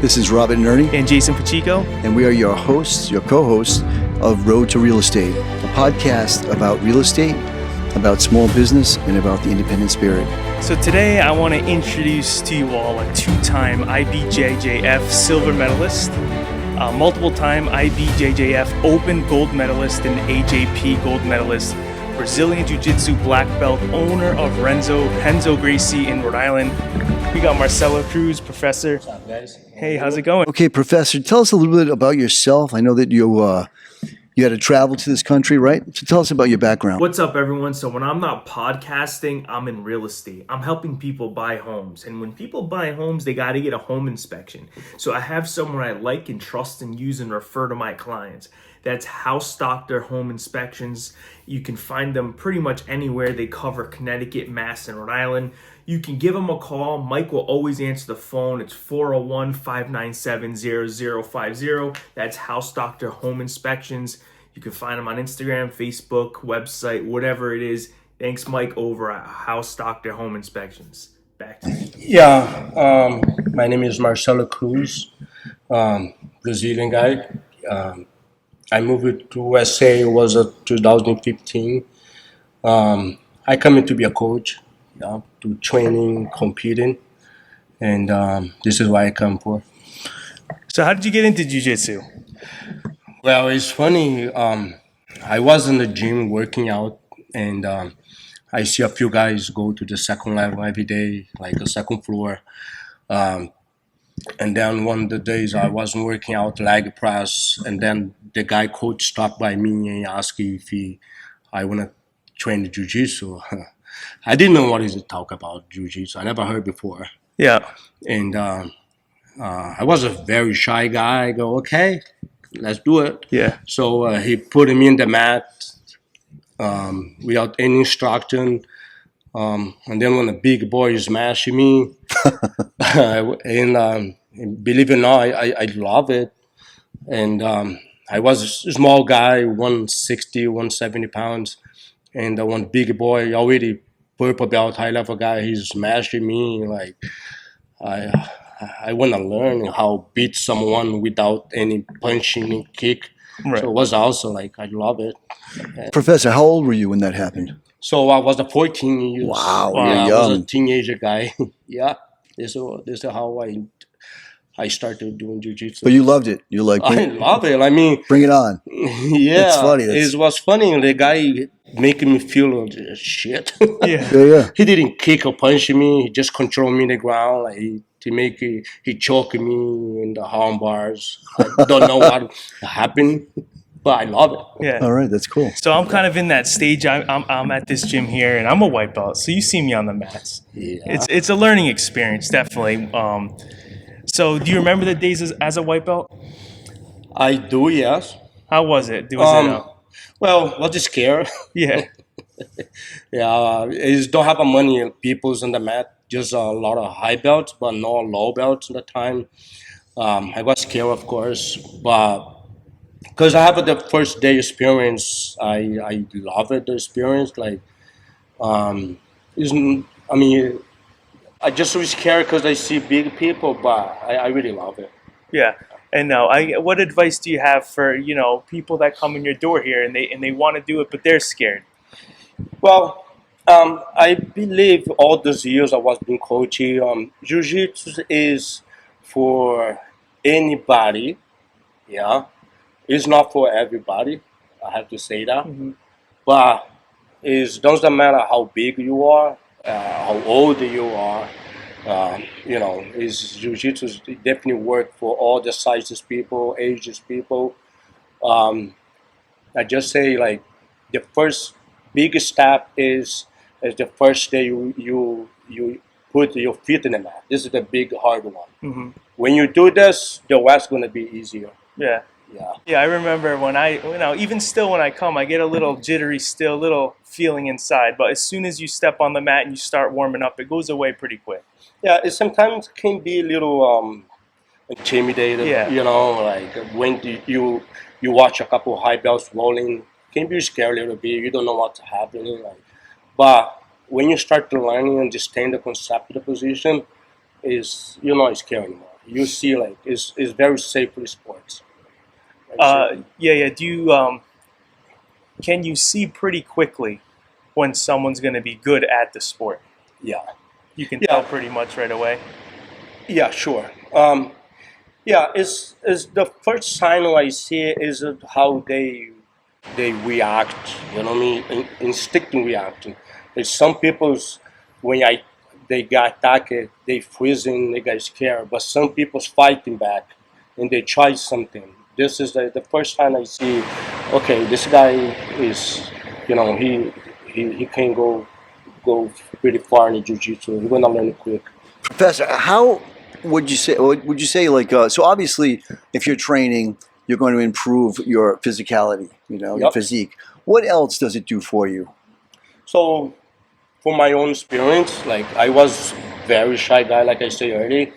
This is Robin Nerney and Jason Pacheco, and we are your hosts, your co-hosts of Road to Real Estate, a podcast about real estate, about small business, and about the independent spirit. So today I want to introduce to you all a two-time IBJJF silver medalist, multiple-time IBJJF open gold medalist and AJP gold medalist, Brazilian Jiu-Jitsu black belt, owner of Renzo Gracie in Rhode Island. We got Marcelo Cruz, Professor. What's up, guys? Hey, how's it going? Okay, Professor, tell us a little bit about yourself. I know that you had to travel to this country, right? So tell us about your background. What's up, everyone? So when I'm not podcasting, I'm in real estate. I'm helping people buy homes. And when people buy homes, they got to get a home inspection. So I have someone I like and trust and use and refer to my clients. That's House Doctor Home Inspections. You can find them pretty much anywhere. They cover Connecticut, Mass, and Rhode Island. You can give them a call. Mike will always answer the phone. It's 401-597-0050. That's House Doctor Home Inspections. You can find them on Instagram, Facebook, website, whatever it is. Thanks, Mike, over at House Doctor Home Inspections. Back to you. Yeah, my name is Marcelo Cruz, Brazilian guy. I moved to USA, it was 2015. I come in to be a coach, to training, competing, and this is what I come for. So how did you get into jiu-jitsu? Well, it's funny. I was in the gym working out, and I see a few guys go to the second level every day, like the second floor. And then one of the days I wasn't working out leg press, and then the guy coach stopped by me and asked if I want to train the jiu-jitsu. I didn't know what is to talk about jiu-jitsu. I never heard before. Yeah. And I was a very shy guy. I go, okay, let's do it. Yeah. So he put me in the mat without any instruction. And then when the big boy smashed me, and believe it or not, I love it. And I was a small guy, 160, 170 pounds. And one big boy, already purple belt, high level guy, he's smashing me. Like, I want to learn how beat someone without any punching and kick. Right. So it was also like, I love it. Professor, how old were you when that happened? So I was 14 years. Wow, yeah, you're I young. was a teenager guy. Yeah, this is how I started doing jiu-jitsu. But you loved it. You like, I love it. I mean, bring it on. yeah, It's funny. It was funny. The guy making me feel shit. Yeah. He didn't kick or punch me. He just controlled me on the ground. Like he choked me in the arm bars. I don't know what happened, but I love it. Yeah. All right, that's cool. So I'm kind of in that stage. I'm at this gym here, and I'm a white belt. So you see me on the mats. Yeah. It's a learning experience, definitely. So do you remember the days as a white belt? I do, yes. How was it? Well, was scared. Yeah. Yeah, I don't have a money peoples on the mat. Just a lot of high belts, but no low belts at the time. I was scared, of course, but because I have the first day experience, I love it. The experience, like, I just was scared because I see big people, but I really love it. Yeah. And now, what advice do you have for people that come in your door here and they want to do it but they're scared? Well, I believe all those years I was been coaching, jiu-jitsu is for anybody. Yeah, it's not for everybody. I have to say that, but it doesn't matter how big you are, how old you are. Is jiu-jitsu definitely work for all the sizes people, ages people. I just say, like, the first big step is the first day you put your feet in the mat. This is the big hard one. Mm-hmm. When you do this, the rest going to be easier. Yeah. Yeah. I remember when even still when I come, I get a little jittery still, a little feeling inside. But as soon as you step on the mat and you start warming up, it goes away pretty quick. Yeah, it sometimes can be a little intimidated. Yeah. Like when you watch a couple of high belts rolling, can be scary a little bit. You don't know what's happening. But when you start to learn and understand the concept of the position, you're not scared anymore. you see like it's very safe for sports. Yeah. Do you can you see pretty quickly when someone's going to be good at the sport? Yeah, You can yeah, tell pretty much right away. yeah, sure. Yeah, it's the first sign I see is how they react. You know what I mean? Instinctive reacting. There's some people's when they got attacked, they freezing, they got scared. But some people's fighting back, and they try something. This is the first time I see. Okay, this guy is, he can go pretty far in the jiu-jitsu. He's gonna learn it quick. Professor, how would you say like so obviously if you're training you're going to improve your physicality, your Yep. physique. What else does it do for you? So, for my own experience, like I was very shy guy, like I said earlier.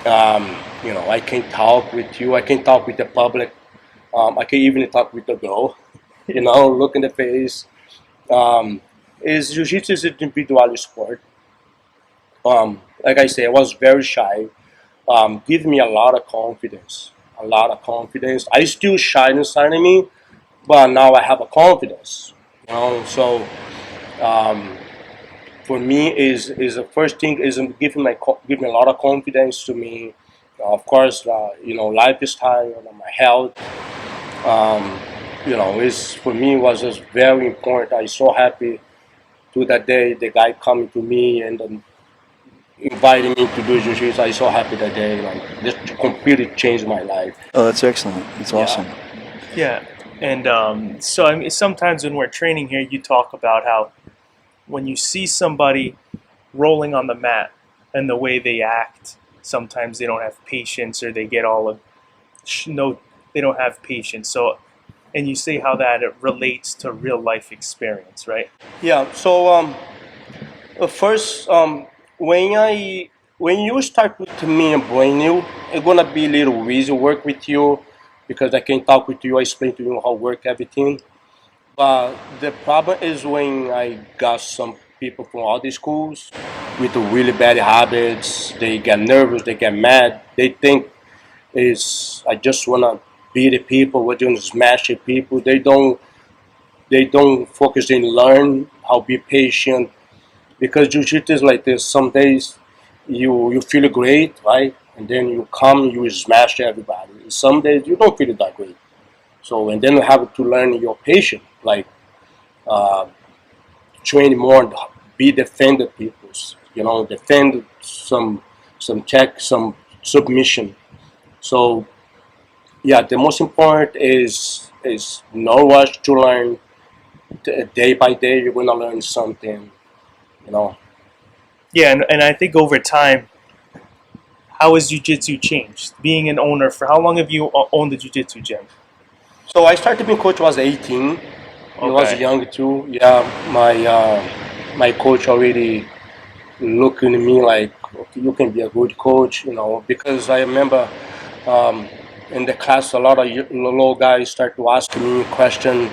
I can talk with you. I can talk with the public. I can even talk with the girl. Look in the face. Is jiu-jitsu is an individual sport. Like I say, I was very shy. Give me a lot of confidence. A lot of confidence. I still shy inside of me, but now I have a confidence. So for me is the first thing is give me a lot of confidence to me. Of course, lifestyle, my health. Is for me was just very important. I so happy to that day the guy coming to me and then inviting me to do jiu-jitsu. I so happy that day. Like this completely changed my life. Oh, that's excellent. That's awesome. Yeah. And so I mean, sometimes when we're training here, you talk about how when you see somebody rolling on the mat and the way they act, sometimes they don't have patience or they get all of they don't have patience. So, and you say how that it relates to real life experience, right? Yeah. So first, when you start with me and brand new, it's gonna be a little easy work with you because I can talk with you. I explain to you how work everything. But the problem is when I got some people from all these schools with the really bad habits. They get nervous. They get mad. They think is I just wanna beat the people. We're doing smash the people. They don't focus in learn how be patient because jiu-jitsu is like this. Some days you feel great, right? And then you come, you smash everybody. Some days you don't feel that great. So and then you have to learn your patience, like uh, train more, be defended peoples. Defend some check, some submission. So yeah, the most important is no rush to learn. Day by day, you're gonna learn something. You know. Yeah, and I think over time, how has jiu-jitsu changed? Being an owner, for how long have you owned the jiu-jitsu gym? So I started being coach when I was 18. I was Okay. young too. Yeah, my coach already looking at me like, okay, you can be a good coach, because I remember in the class a lot of little guys start to ask me question,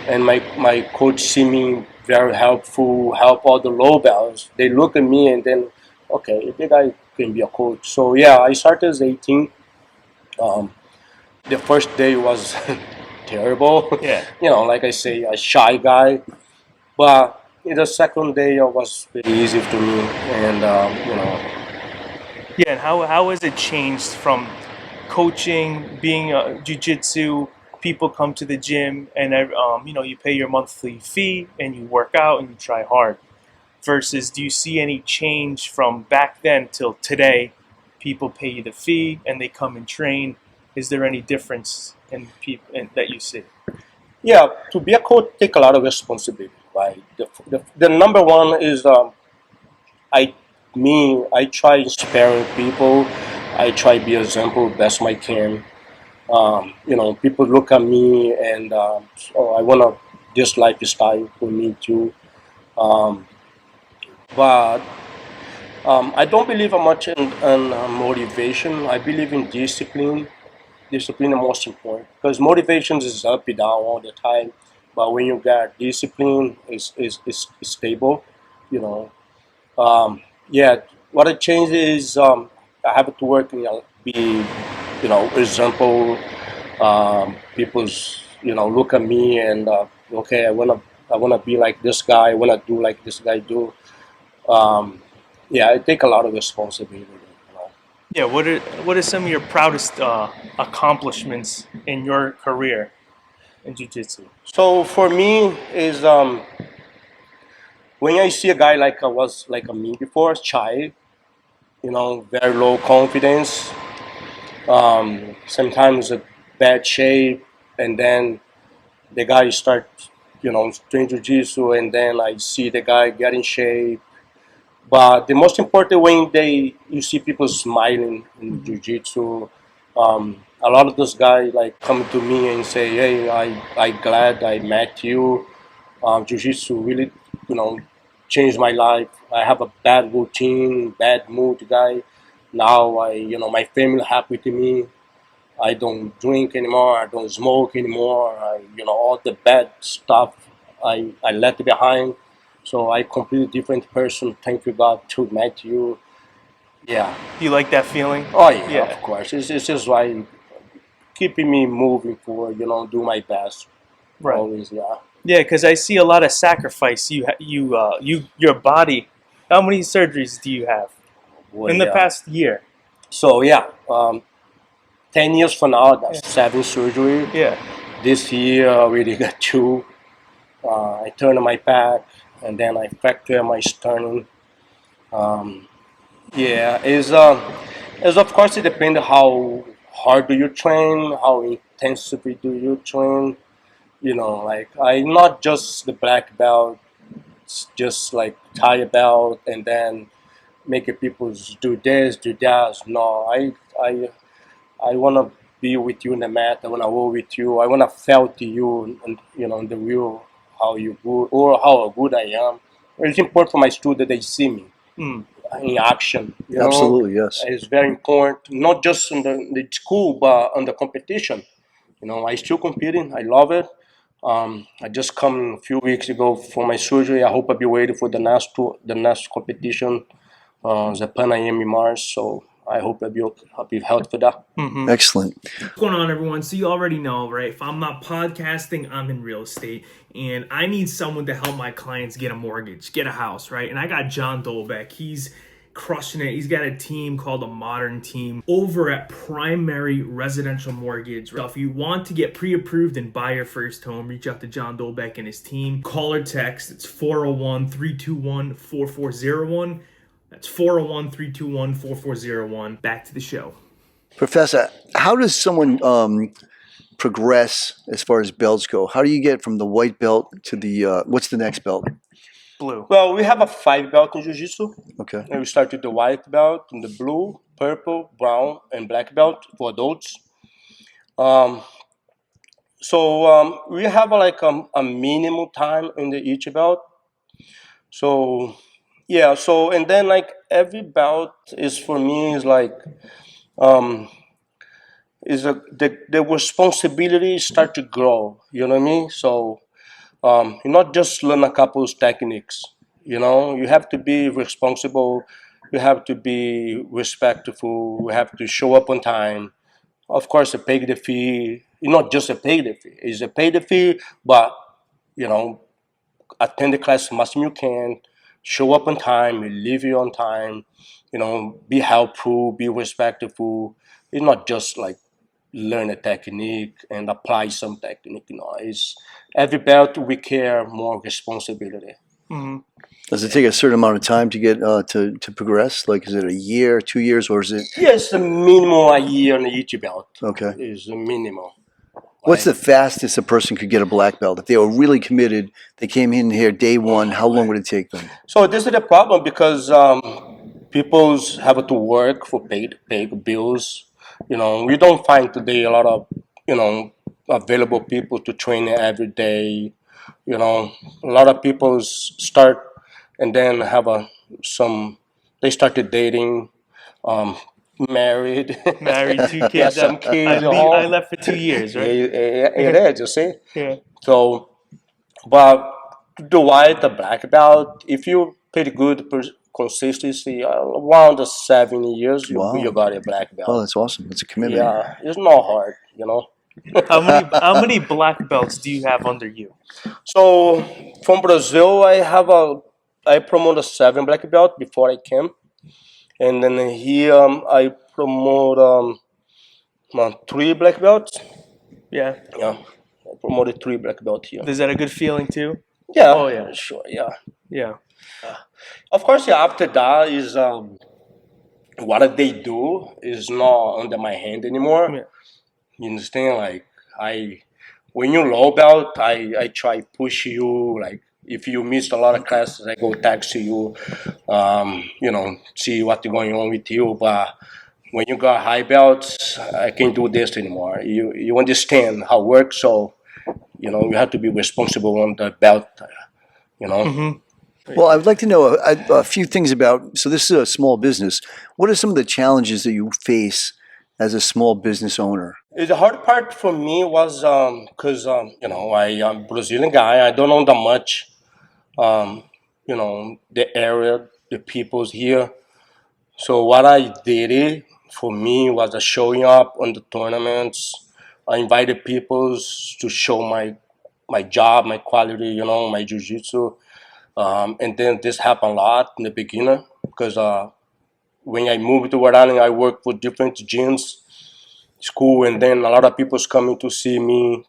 and my coach see me very helpful, help all the low belts. They look at me and then, okay, the guy can be a coach. So yeah, I started as 18. Um, the first day was terrible. Yeah. Like I say, a shy guy. But in the second day, it was pretty easy to me, and Yeah, and how has it changed from coaching, being jiu-jitsu, people come to the gym and you pay your monthly fee and you work out and you try hard, versus do you see any change from back then till today? People pay you the fee and they come and train. Is there any difference in people that you see? yeah, to be a coach take a lot of responsibility. Right. The number one is I I try inspiring people. I try be example best I can. People look at me and so I wanna this lifestyle for me too. Um, but I don't believe much in motivation. I believe in discipline. Discipline is most important because motivation is up and down all the time. But when you got discipline, is stable. You know. Yeah. What I changed is I have to work in be, example. People's, look at me and okay, I wanna be like this guy. I wanna do like this guy do. Um, yeah, I take a lot of responsibility. Yeah, what are some of your proudest accomplishments in your career in jiu-jitsu? So for me is when I see a guy like I was like a me before, shy, very low confidence, sometimes a bad shape, and then the guy start, doing jiu-jitsu, and then I see the guy get in shape. But the most important when you see people smiling in jiu-jitsu, a lot of those guys like come to me and say, "Hey, I glad I met you. Jiu-jitsu really, changed my life. I have a bad routine, bad mood, guy. Now my family happy to me. I don't drink anymore. I don't smoke anymore. All the bad stuff I left behind. So I completely different person. Thank you God to meet you. Yeah. Do you like that feeling? Oh yeah, Yeah. of course. It's just why keeping me moving forward. Do my best. Right. Always, yeah. Yeah, because I see a lot of sacrifice. Your body. How many surgeries do you have Boy, in the yeah. past year? So yeah, 10 years from now, that's 7 surgery. Yeah. This year, I already got 2. I turned my back, and then I fractured my sternum. Um, yeah, is of course it depends how hard do you train, how intensively do you train. Like I'm not just the black belt, it's just like tie a belt and then make people do this, do that. No, I wanna be with you in the mat. I wanna work with you. I wanna felt you, and in the real how you good or how good I am. It's important for my student that they see me Mm. in action. Absolutely, yes. It's very important, not just in the school, but on the competition. I still competing. I love it. I just come a few weeks ago for my surgery. I hope I'll be ready for the next competition, the Pan Am in March. So I hope I'll be healthy for that. Mm-hmm. Excellent. What's going on, everyone? So you already know, right? If I'm not podcasting, I'm in real estate, and I need someone to help my clients get a mortgage, get a house, right? And I got John Dolbec. He's crushing it. He's got a team called a Modern Team over at Primary Residential Mortgage. So if you want to get pre-approved and buy your first home, reach out to John Dolbec and his team. Call or text. It's 401-321-4401. That's 401-321-4401. Back to the show. Professor, how does someone progress as far as belts go? How do you get from the white belt to the, what's the next belt? Blue. Well, we have a 5 belt in Jiu-Jitsu. Okay. And we start with the white belt, and the blue, purple, brown, and black belt for adults. So we have like a minimum time in each belt. So yeah, and then like every belt is for me is like um, the responsibility start to grow. You know what I mean? So you not just learn a couple of techniques. You have to be responsible. You have to be respectful. You have to show up on time. Of course, pay the fee. Not just a pay the fee. It's a pay the fee, but you know, attend the class as much as you can. Show up on time. Leave you on time. Be helpful. Be respectful. It's not just like learn a technique and apply some technique. It's every belt we care more responsibility. Mm-hmm. Does it take a certain amount of time to get to progress? Like, is it a year, 2 years, or is it? Yes, the minimum a year on each belt Okay. is the minimum. What's the fastest a person could get a black belt? If they were really committed, they came in here day one, how long would it take them? So this is the problem because people have to work for pay bills. We don't find today a lot of available people to train every day. A lot of people start and then have they started dating, married, Married, 2 got kids. some kids at I home. left for 2 years, right? It is, you see. Yeah. So, but the white, the black belt, if you pretty good consistency, around the 7 years, Wow. you got a black Oh, belt. that's awesome. It's a commitment. Yeah, it's not hard, you know. How many black belts do you have under you? So from Brazil, I promote a 7 black belt before I came, and then here I promote 3 black belts. Yeah. Yeah, I promoted 3 black belt here. Is that a good feeling too? Yeah. Oh, yeah. Sure. Yeah. Yeah. Of course, yeah, after that is what they do is not under my hand anymore. Yeah. You understand? Like when you low belt, I try push you. Like if you missed a lot of classes, I go text you, see what's going on with you. But when you got high belts, I can't do this anymore. You understand how it works, so you have to be responsible on the belt. Well, I would like to know a few things about. So, this is a small business. What are some of the challenges that you face as a small business owner? The hard part for me was because I am a Brazilian guy. I don't know that much. The area, the people's here. So what I did for me was showing up on the tournaments. I invited people to show my job, my quality, my jiu-jitsu. And then this happened a lot in the beginning because when I moved to Rhode Island, I worked for different gyms, school, and then a lot of people's coming to see me,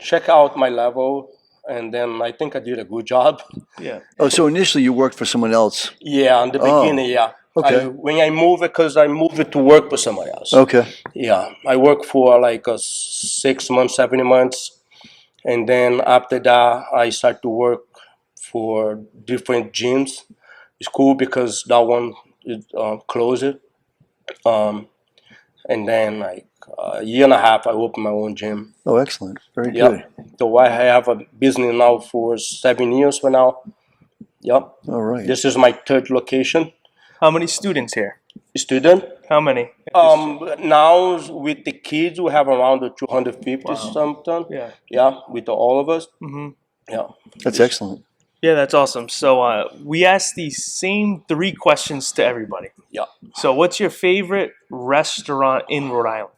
check out my level. And then I think I did a good job. Yeah. Oh, so initially you worked for someone else. Yeah, in the beginning, yeah. Okay. When I moved, because I moved to work for somebody else. Okay. Yeah, I worked for like 6 months, 7 months. And then after that, I started to work for different gyms. It's cool because that one is closed. And then like a year and a half, I opened my own gym. Oh, excellent. Very Yep. good. So I have a business now for 7 years for now. Yep. All right. This is my third location. How many students here? Student. How many? Now with the kids, we have around 250 something. Yeah. Yeah, with all of us. Mm-hmm. Yeah. That's excellent. Yeah, that's awesome. So we asked these same 3 questions to everybody. Yeah. So what's your favorite restaurant in Rhode Island?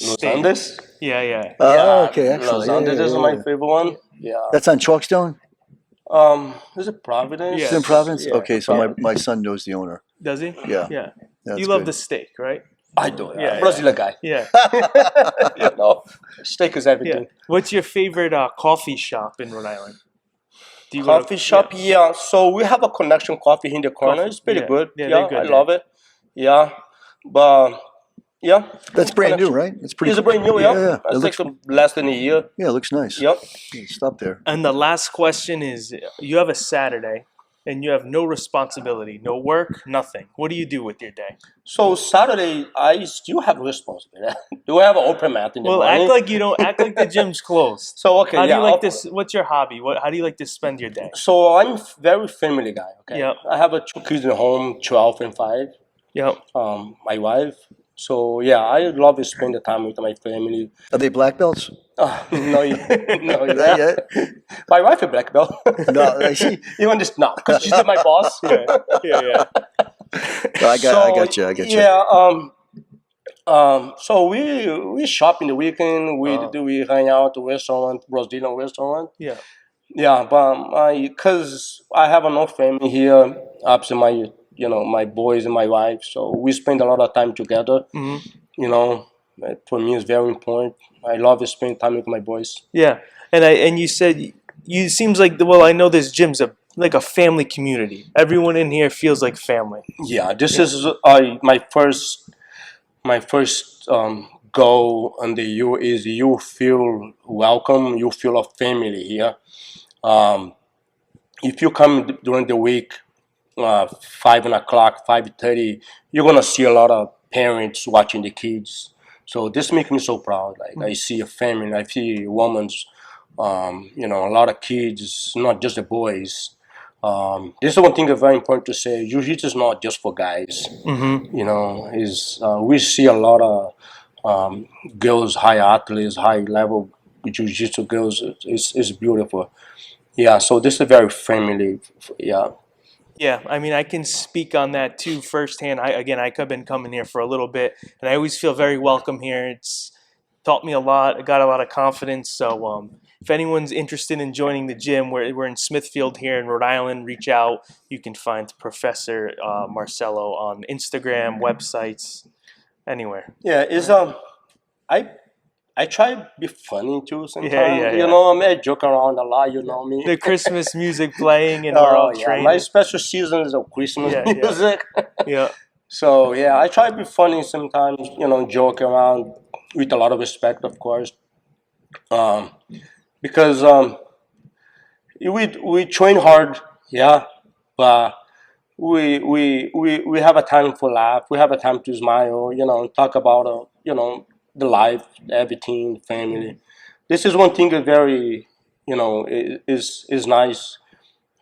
Los Andes. Yeah, yeah. Oh, okay. Excellent. Los Andes Yeah, is yeah, my yeah. favorite one. Yeah. That's on Chalkstone? Is it Providence? It's in Providence? Yeah, Okay, so Providence. my son knows the owner. Does he? Yeah. Yeah. That's You love good. the steak, right? I do. Yeah. Yeah, Brazilian guy. Yeah. Steak is Yeah. everything. What's your favorite coffee shop in Rhode Island? Do you Coffee shop, yeah. So we have a Connection Coffee in the corner. Coffee, It's pretty yeah. good. Yeah, Yeah, they're good, I yeah. love it. Yeah, but yeah. That's brand new, right? It's pretty. It's brand new. Yeah, Yeah, it It's looks, like less than a year. yeah, it looks nice. Yep. Stop there. And the last question is, you have a Saturday and you have no responsibility, no work, nothing. What do you do with your day? So Saturday, I still have responsibility. Do I have an open mat in the Well, morning? act like you don't. Act like the gym's closed. So okay, How do yeah. you like I'll- this? What's your hobby? How do you like to spend your day? So I'm very family guy. Okay. Yep. I have 2 kids at home, 12 and 5. Yep. My wife. So yeah, I love to spend the time with my family. Are they black belts? No, no, Not yeah. yet. My wife is black belt. No, she. You understand? No, because she's my boss. Yeah. Yeah. I got you. I got you. Yeah. So we shop in the weekend. We hang out at restaurant, Brazilian restaurant. Yeah. Yeah, but because I have enough family here, up to my boys and my wife. So we spend a lot of time together. Mm-hmm. For me, it's very important. I love to spend time with my boys. Yeah. And you said you seems like I know this gym's like a family community. Everyone in here feels like family. Yeah, this is my first goal on the U is you feel welcome, you feel a family here. If you come during the week, 5 o'clock, 5:30, you're gonna see a lot of parents watching the kids. So this makes me so proud. Like I see a family, I see women's, a lot of kids, not just the boys. This is one thing that's very important to say. Jiu-Jitsu is not just for guys. Mm-hmm. We see a lot of girls, high athletes, high level Jiu-Jitsu girls. It's beautiful. Yeah, so this is very family. Yeah. Yeah, I mean, I can speak on that too firsthand. I've been coming here for a little bit, and I always feel very welcome here. It's taught me a lot. I got a lot of confidence. So, if anyone's interested in joining the gym, we're in Smithfield here in Rhode Island. Reach out. You can find Professor Marcelo on Instagram, websites, anywhere. Yeah, it's I I try to be funny too sometimes. Yeah. You know, I mean, I joke around a lot. You know me. The Christmas music playing, and we're Oh all yeah, training. my special season is of Christmas Yeah. music. Yeah. So yeah, I try to be funny sometimes. You know, joke around with a lot of respect, of course. Um, because we train hard, yeah, but we have a time for laugh. We have a time to smile. You know, talk about the life, everything, family. This is one thing that very is nice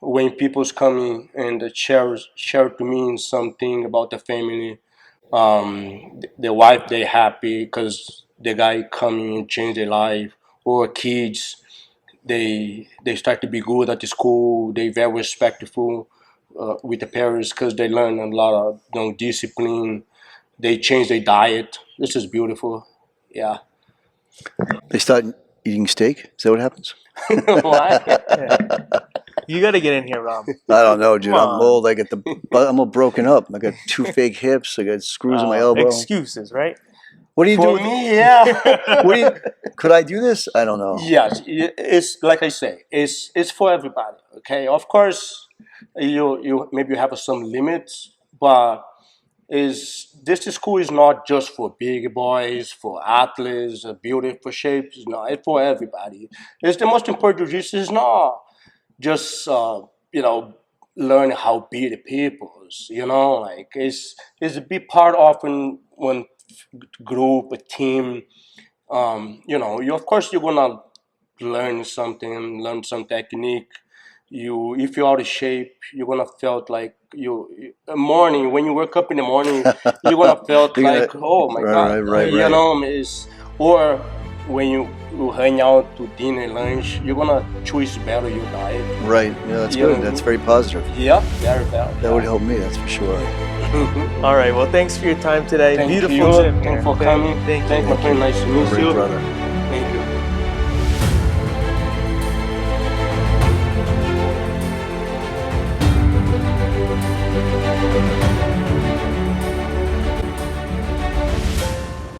when people's coming and share to me something about the family. The wife they happy because the guy coming and change their life, or kids they start to be good at the school. They very respectful with the parents because they learn a lot of discipline. They change their diet. This is beautiful. Yeah. They start eating steak. Is that what happens? Why? You got to get in here, Rob. I don't know, dude. Come I'm on. old. I'm all broken up. I got 2 fake hips. I got screws in my elbow. Excuses, right? What do you For do? me, yeah. Could I do this? I don't know. Yes, it's like I say, it's for everybody. Okay, of course, you maybe you have some limits, but is this school is not just for big boys, for athletes, beautiful shapes. No, it's for everybody. It's the most important. This is not just learn how be the peoples. You know, like it's a big part of one group, a team. You of course you're gonna learn some technique. If you're out of shape, you're gonna felt like morning when you wake up in the morning, you're gonna felt You're gonna- like, oh my god, right. you know, or when you hang out to dinner, lunch, you're gonna choose better your diet. Right. Yeah, that's You good. know- That's very positive. Yeah, very bad. That would help me. That's for sure. All right. Well, thanks for your time today. Thank Beautiful you. gym. Thanks here. for coming. Thank you. Thank my friend. Nice to meet Great you. brother.